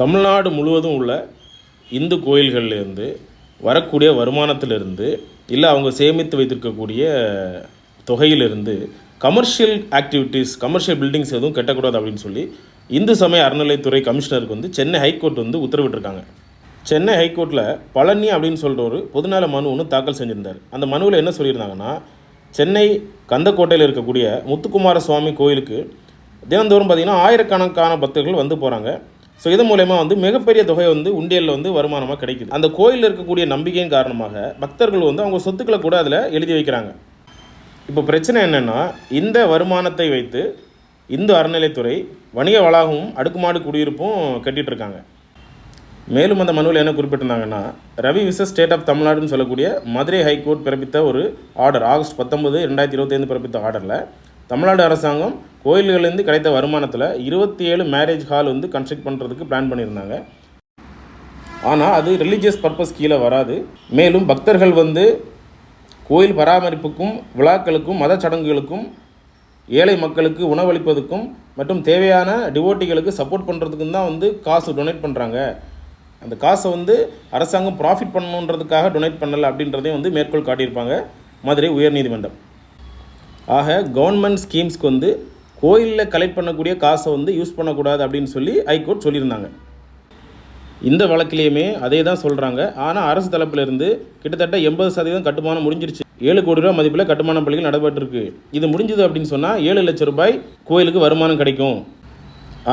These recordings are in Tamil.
தமிழ்நாடு முழுவதும் உள்ள இந்து கோயில்கள்லேருந்து வரக்கூடிய வருமானத்திலிருந்து இல்லை அவங்க சேமித்து வைத்திருக்கக்கூடிய தொகையிலிருந்து கமர்ஷியல் ஆக்டிவிட்டீஸ் கமர்ஷியல் பில்டிங்ஸ் எதுவும் கட்டக்கூடாது அப்படின்னு சொல்லி இந்து சமய அறநிலைத்துறை கமிஷனருக்கு வந்து சென்னை ஹைகோர்ட் வந்து உத்தரவிட்டிருக்காங்க. சென்னை ஹைகோர்ட்டில் பழனி அப்படின்னு சொல்கிற ஒரு பொதுநல மனு ஒன்று தாக்கல் செஞ்சுருந்தார். அந்த மனுவில் என்ன சொல்லியிருந்தாங்கன்னா, சென்னை கந்தக்கோட்டையில் இருக்கக்கூடிய முத்துக்குமார சுவாமி கோயிலுக்கு தினந்தோறும் பார்த்திங்கன்னா ஆயிரக்கணக்கான பக்தர்கள் வந்து போகிறாங்க. ஸோ இது மூலயமா வந்து மிகப்பெரிய தொகை வந்து உண்டியலில் வந்து வருமானமாக கிடைக்குது. அந்த கோயிலில் இருக்கக்கூடிய நம்பிக்கையின் காரணமாக பக்தர்கள் வந்து அவங்க சொத்துக்களை கூட அதில் எழுதி வைக்கிறாங்க. இப்போ பிரச்சனை என்னென்னா, இந்த வருமானத்தை வைத்து இந்து அறநிலைத்துறை வணிக வளாகமும் அடுக்குமாடி குடியிருப்பும் கட்டிகிட்ருக்காங்க. மேலும் அந்த மனுவில் என்ன குறிப்பிட்டிருந்தாங்கன்னா, ரவி விசஸ் ஸ்டேட் ஆஃப் தமிழ்நாடுன்னு சொல்லக்கூடிய மதுரை ஹைகோர்ட் பிறப்பித்த ஒரு ஆர்டர் ஆகஸ்ட் 19, 2025 பிறப்பித்த ஆர்டரில் தமிழ்நாடு அரசாங்கம் கோயில்கள்லேருந்து கிடைத்த வருமானத்தில் 27 மேரேஜ் ஹால் வந்து கன்ஸ்ட்ரக்ட் பண்ணுறதுக்கு பிளான் பண்ணியிருந்தாங்க. ஆனால் அது ரிலீஜியஸ் பர்பஸ் கீழே வராது. மேலும் பக்தர்கள் வந்து கோயில் பராமரிப்புக்கும் விழாக்களுக்கும் மத சடங்குகளுக்கும் ஏழை மக்களுக்கு உணவளிப்பதுக்கும் மற்றும் தேவையான டிவோட்டிகளுக்கு சப்போர்ட் பண்ணுறதுக்கும் தான் வந்து காசு டொனேட் பண்ணுறாங்க. அந்த காசை வந்து அரசாங்கம் ப்ராஃபிட் பண்ணணுன்றதுக்காக டொனேட் பண்ணலை அப்படின்றதையும் வந்து மேற்கோள் காட்டியிருப்பாங்க மதுரை உயர்நீதிமன்றம். ஆக கவர்மெண்ட் ஸ்கீம்ஸ்க்கு வந்து கோயிலில் கலெக்ட் பண்ணக்கூடிய காசை வந்து யூஸ் பண்ணக்கூடாது அப்படின்னு சொல்லி ஹைகோர்ட் சொல்லியிருந்தாங்க. இந்த வழக்கிலையுமே அதே தான் சொல்கிறாங்க. ஆனால் அரசு தரப்பிலிருந்து கிட்டத்தட்ட 80% கட்டுமானம் முடிஞ்சிருச்சு. 7 கோடி ரூபா மதிப்பில் கட்டுமான பணிகள் நடைபெற்றிருக்கு. இது முடிஞ்சது அப்படின்னு சொன்னால் 7 லட்சம் ரூபாய் கோயிலுக்கு வருமானம் கிடைக்கும்.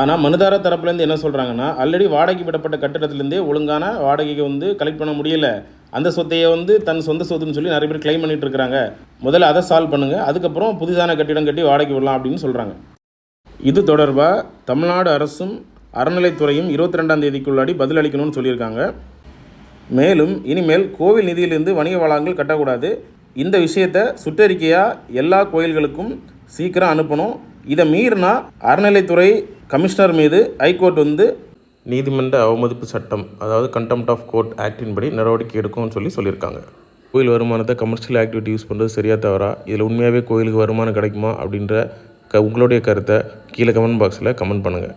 ஆனால் மனுதார தரப்புலேருந்து என்ன சொல்கிறாங்கன்னா, ஆல்ரெடி வாடகை விடப்பட்ட கட்டிடத்துலேருந்தே ஒழுங்கான வாடகையை வந்து கலெக்ட் பண்ண முடியலை, அந்த சொத்தையை வந்து தன் சொந்த சொத்துன்னு சொல்லி நிறைய பேர் கிளைம் பண்ணிகிட்டு இருக்கிறாங்க. முதல்ல அதை சால்வ் பண்ணுங்கள், அதுக்கப்புறம் புதிதான கட்டிடம் கட்டி வாடகை விடலாம் அப்படின்னு சொல்கிறாங்க. இது தொடர்பாக தமிழ்நாடு அரசும் அறநிலைத்துறையும் 22ஆம் தேதிக்குள்ளாடி பதில் அளிக்கணும்னு சொல்லியிருக்காங்க. மேலும் இனிமேல் கோவில் நிதியிலிருந்து வணிக வளாகங்கள் கட்டக்கூடாது. இந்த விஷயத்தை சுற்றறிக்கையாக எல்லா கோயில்களுக்கும் சீக்கிரம் அனுப்பணும். இதை மீறினா அறநிலைத்துறை கமிஷனர் மீது ஹைகோர்ட் வந்து நீதிமன்ற அவமதிப்பு சட்டம், அதாவது கண்டெம்ப்ட் ஆஃப் கோர்ட் ஆக்டின் படி நடவடிக்கை எடுக்கும்னு சொல்லியிருக்காங்க. கோயில் வருமானத்தை கமர்ஷியல் ஆக்டிவிட்டி யூஸ் பண்ணுறது சரியாக தவறா, இதில் உண்மையாகவே கோயிலுக்கு வருமானம் கிடைக்குமா அப்படின்ற உங்களுடைய கருத்தை கீழே கமெண்ட் பாக்ஸில் கமெண்ட் பண்ணுங்கள்.